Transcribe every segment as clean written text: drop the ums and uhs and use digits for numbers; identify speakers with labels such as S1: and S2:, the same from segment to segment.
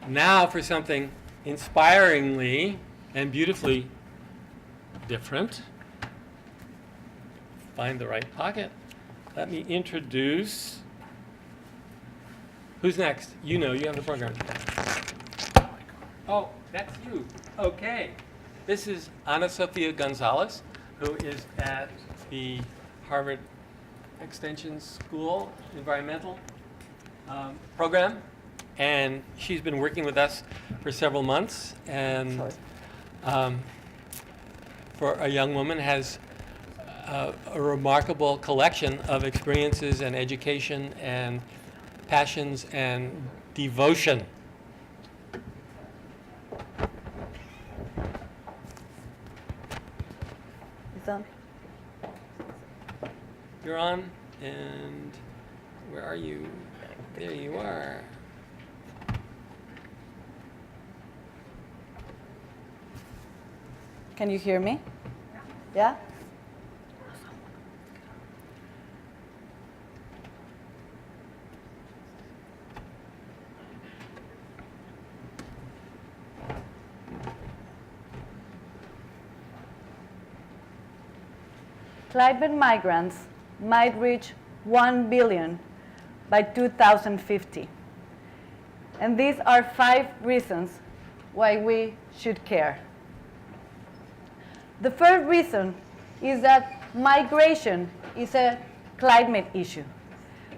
S1: Now for something inspiringly and beautifully different. Find the right pocket. Let me introduce. Who's next? You know, you have the program. Oh, that's you. Okay. This is Ana Sofia Gonzalez, who is at the Harvard Extension School Environmental program. And she's been working with us for several months. And for a young woman, has a remarkable collection of experiences and education and passions and devotion.
S2: It's on.
S1: You're on, and where are you? There you are.
S2: Can you hear me? Yeah? Climate migrants might reach 1 billion by 2050. And these are 5 reasons why we should care. The first reason is that migration is a climate issue.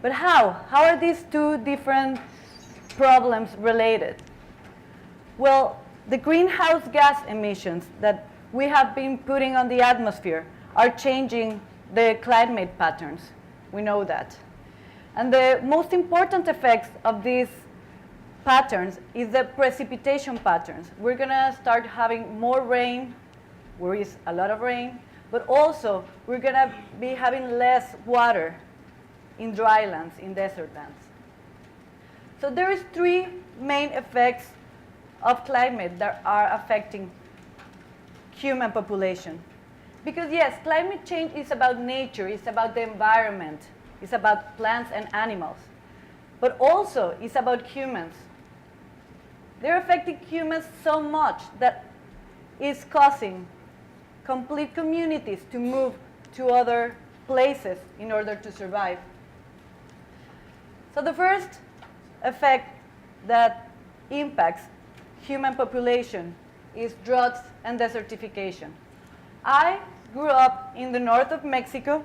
S2: But how? How are these two different problems related? Well, the greenhouse gas emissions that we have been putting on the atmosphere are changing the climate patterns. We know that. And the most important effects of these patterns is the precipitation patterns. We're going to start having more rain, where is a lot of rain, but also we're going to be having less water in dry lands, in desert lands. So there is 3 main effects of climate that are affecting human population. Because yes, climate change is about nature, it's about the environment, it's about plants and animals, but also it's about humans. They're affecting humans so much that it's causing complete communities to move to other places in order to survive. So the first effect that impacts human population is droughts and desertification. I grew up in the north of Mexico,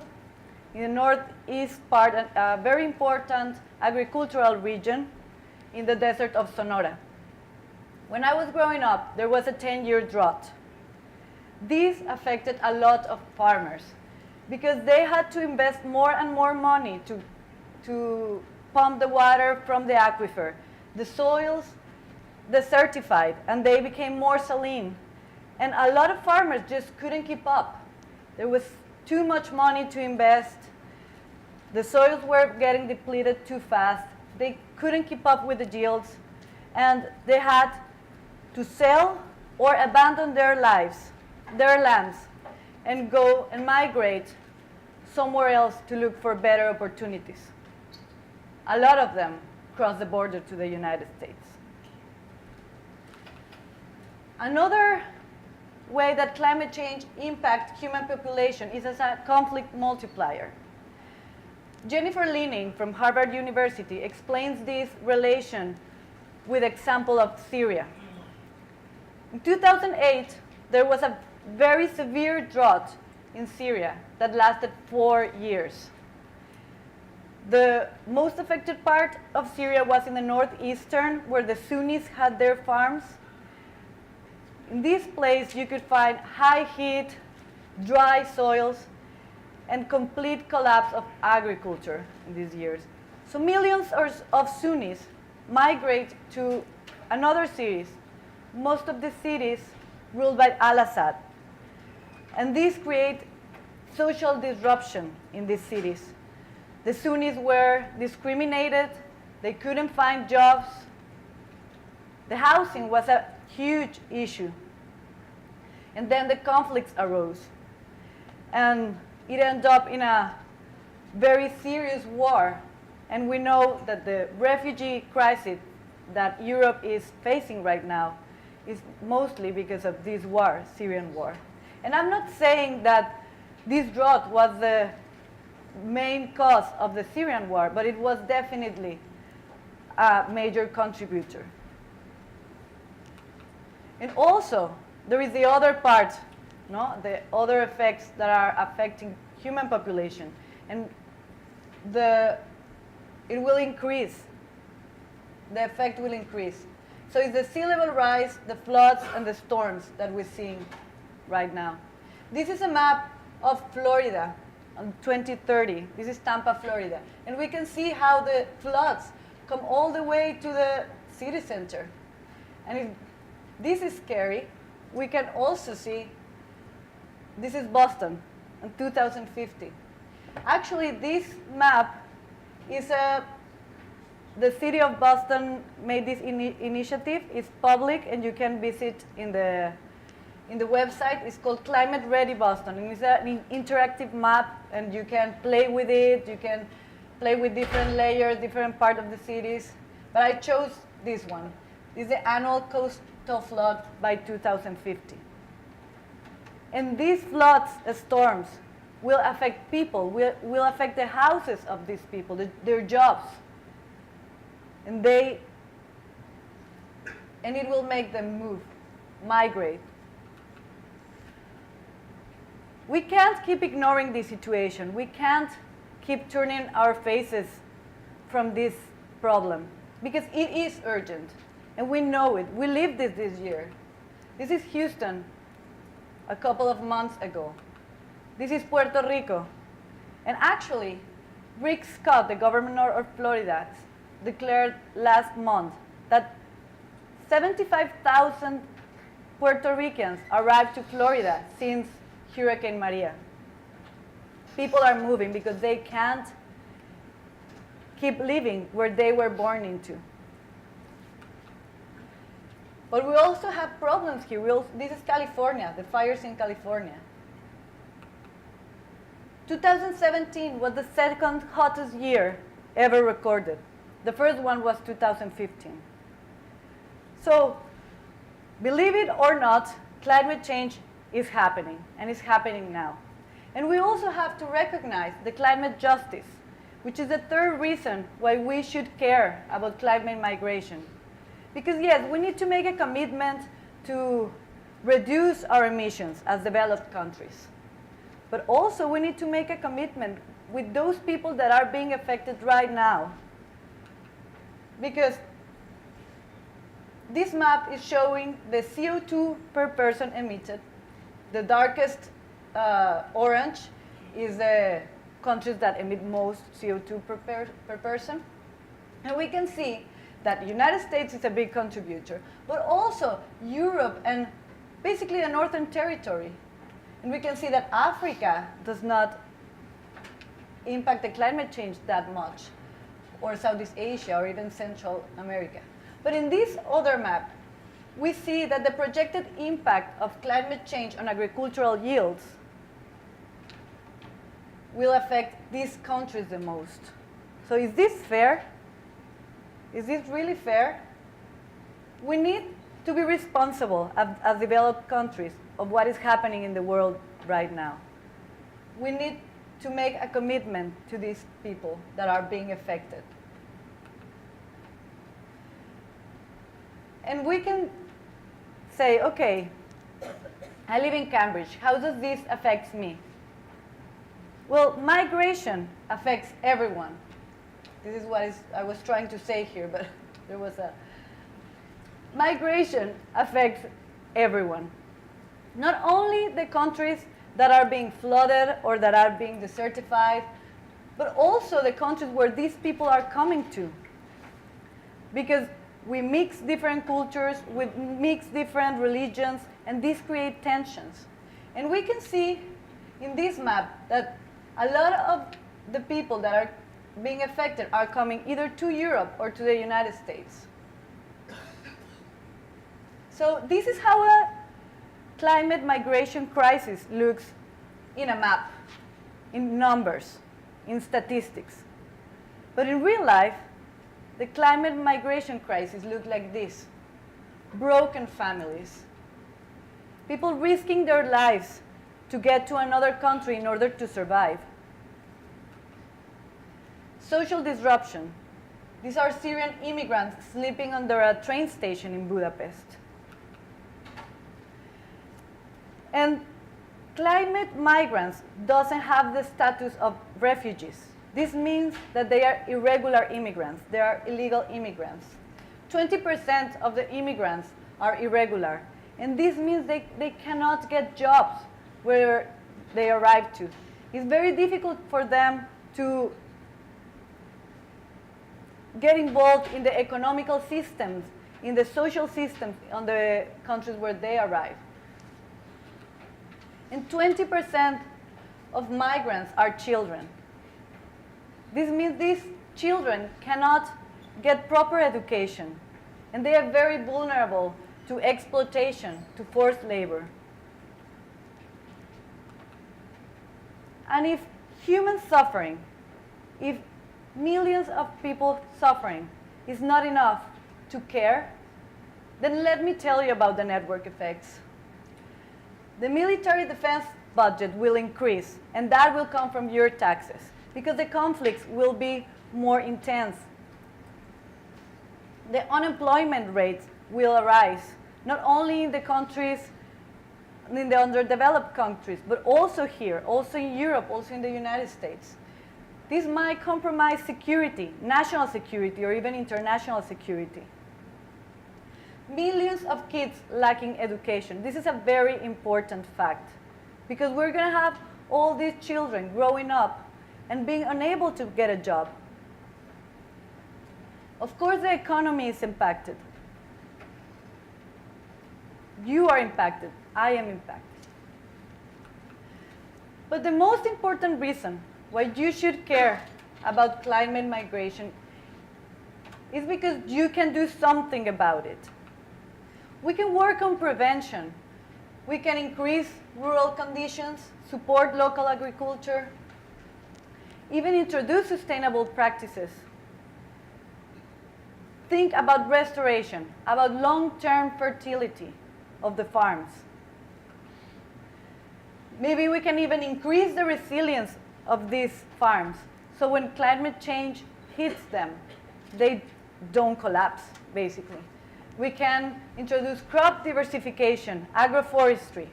S2: in the northeast part, a very important agricultural region in the desert of Sonora. When I was growing up, there was a 10-year drought. This affected a lot of farmers because they had to invest more and more money to pump the water from the aquifer. The soils desertified and they became more saline. And a lot of farmers just couldn't keep up. There was too much money to invest. The soils were getting depleted too fast. They couldn't keep up with the yields. And they had to sell or abandon their lives, their lands, and go and migrate somewhere else to look for better opportunities. A lot of them crossed the border to the United States. Another way that climate change impacts human population is as a conflict multiplier. Jennifer Leaning from Harvard University explains this relation with example of Syria. In 2008, there was a very severe drought in Syria that lasted 4 years. The most affected part of Syria was in the northeastern, where the Sunnis had their farms. In this place, you could find high heat, dry soils, and complete collapse of agriculture in these years. So millions of Sunnis migrate to another cities, most of the cities ruled by Al-Assad. And this creates social disruption in these cities. The Sunnis were discriminated, they couldn't find jobs. The housing was a huge issue. And then the conflicts arose. And it ended up in a very serious war. And we know that the refugee crisis that Europe is facing right now is mostly because of this war, Syrian war. And I'm not saying that this drought was the main cause of the Syrian war, but it was definitely a major contributor. And also, there is the other part, no? The other effects that are affecting human population. And it will increase. The effect will increase. So it's the sea level rise, the floods, and the storms that we're seeing right now. This is a map of Florida on 2030. This is Tampa, Florida. And we can see how the floods come all the way to the city center. And if this is scary, we can also see, this is Boston in 2050. Actually, this map is the city of Boston made this initiative. It's public, and you can visit in the website. It's called Climate Ready Boston. And it's an interactive map, and you can play with it. You can play with different layers, different parts of the cities. But I chose this one. This is the annual coastal flood by 2050. And these floods, storms, will affect people, will affect the houses of these people, their jobs. And it will make them move, migrate. We can't keep ignoring this situation. We can't keep turning our faces from this problem, because it is urgent, and we know it. We lived this year. This is Houston a couple of months ago. This is Puerto Rico. And actually, Rick Scott, the governor of Florida, declared last month that 75,000 Puerto Ricans arrived to Florida since Hurricane Maria. People are moving because they can't keep living where they were born into. But we also have problems here. This is California, the fires in California. 2017 was the second hottest year ever recorded. The first one was 2015. So, believe it or not, climate change is happening, and it's happening now. And we also have to recognize the climate justice, which is the third reason why we should care about climate migration. Because yes, we need to make a commitment to reduce our emissions as developed countries. But also we need to make a commitment with those people that are being affected right now. Because this map is showing the CO2 per person emitted. The darkest orange is the countries that emit most CO2 per person. And we can see that the United States is a big contributor, but also Europe and basically the Northern Territory. And we can see that Africa does not impact the climate change that much, or Southeast Asia, or even Central America. But in this other map, we see that the projected impact of climate change on agricultural yields will affect these countries the most. So is this fair? Is this really fair? We need to be responsible as developed countries of what is happening in the world right now. We need to make a commitment to these people that are being affected. And we can say, okay, I live in Cambridge. How does this affect me? Well, migration affects everyone. This is what I was trying to say here, but there was a... Migration affects everyone. Not only the countries that are being flooded or that are being desertified, but also the countries where these people are coming to. Because we mix different cultures, we mix different religions, and these create tensions. And we can see in this map that a lot of the people that are being affected are coming either to Europe or to the United States. So this is how a climate migration crisis looks in a map, in numbers, in statistics. But in real life, the climate migration crisis looked like this: broken families, people risking their lives to get to another country in order to survive. Social disruption. These are Syrian immigrants sleeping under a train station in Budapest. And climate migrants doesn't have the status of refugees. This means that they are irregular immigrants. They are illegal immigrants. 20% of the immigrants are irregular. And this means they cannot get jobs where they arrive to. It's very difficult for them to get involved in the economical systems, in the social systems on the countries where they arrive. And 20% of migrants are children. This means these children cannot get proper education, and they are very vulnerable to exploitation, to forced labor. And if human suffering, if millions of people suffering is not enough to care, then let me tell you about the network effects. The military defense budget will increase, and that will come from your taxes, because the conflicts will be more intense. The unemployment rates will arise, not only in the countries, in the underdeveloped countries, but also here, also in Europe, also in the United States. This might compromise security, national security, or even international security. Millions of kids lacking education. This is a very important fact, because we're going to have all these children growing up and being unable to get a job. Of course, the economy is impacted. You are impacted. I am impacted. But the most important reason why you should care about climate migration is because you can do something about it. We can work on prevention. We can increase rural conditions, support local agriculture, even introduce sustainable practices. Think about restoration, about long-term fertility of the farms. Maybe we can even increase the resilience of these farms, so when climate change hits them, they don't collapse, basically. We can introduce crop diversification, agroforestry.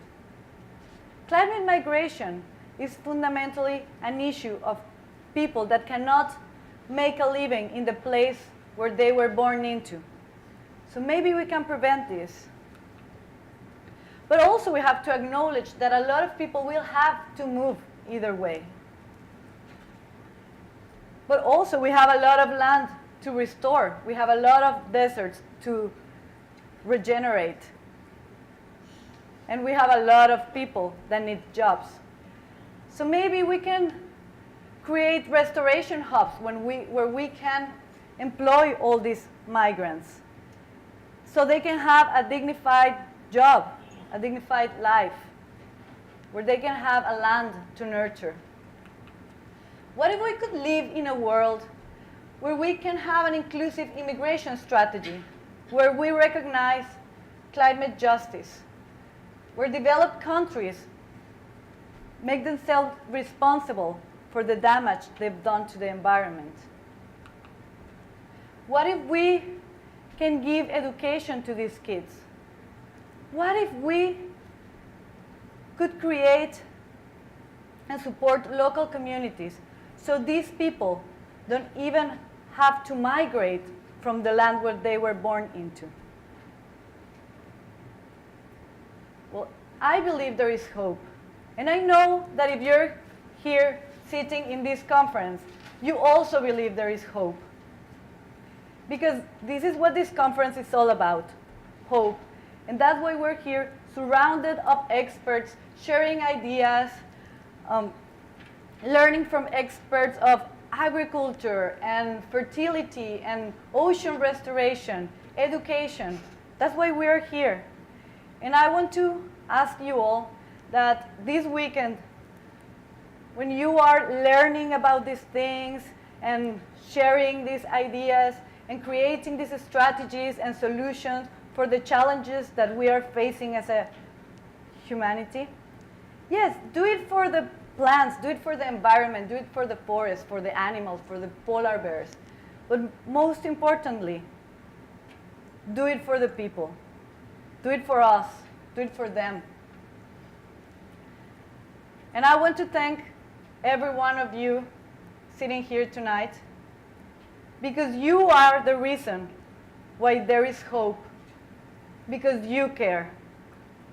S2: Climate migration is fundamentally an issue of people that cannot make a living in the place where they were born into. So maybe we can prevent this. But also we have to acknowledge that a lot of people will have to move either way. But also we have a lot of land to restore. We have a lot of deserts to regenerate. And we have a lot of people that need jobs. So maybe we can create restoration hubs where we can employ all these migrants so they can have a dignified job, a dignified life, where they can have a land to nurture. What if we could live in a world where we can have an inclusive immigration strategy, where we recognize climate justice, where developed countries make themselves responsible for the damage they've done to the environment? What if we can give education to these kids? What if we could create and support local communities so these people don't even have to migrate from the land where they were born into? Well, I believe there is hope. And I know that if you're here sitting in this conference, you also believe there is hope. Because this is what this conference is all about, hope. And that's why we're here, surrounded of experts, sharing ideas, learning from experts of agriculture and fertility and ocean restoration, education. That's why we're here. And I want to ask you all that this weekend, when you are learning about these things and sharing these ideas and creating these strategies and solutions for the challenges that we are facing as a humanity? Yes, do it for the plants, do it for the environment, do it for the forest, for the animals, for the polar bears. But most importantly, do it for the people. Do it for us. Do it for them. And I want to thank every one of you sitting here tonight, because you are the reason why there is hope, because you care.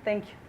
S2: Thank you.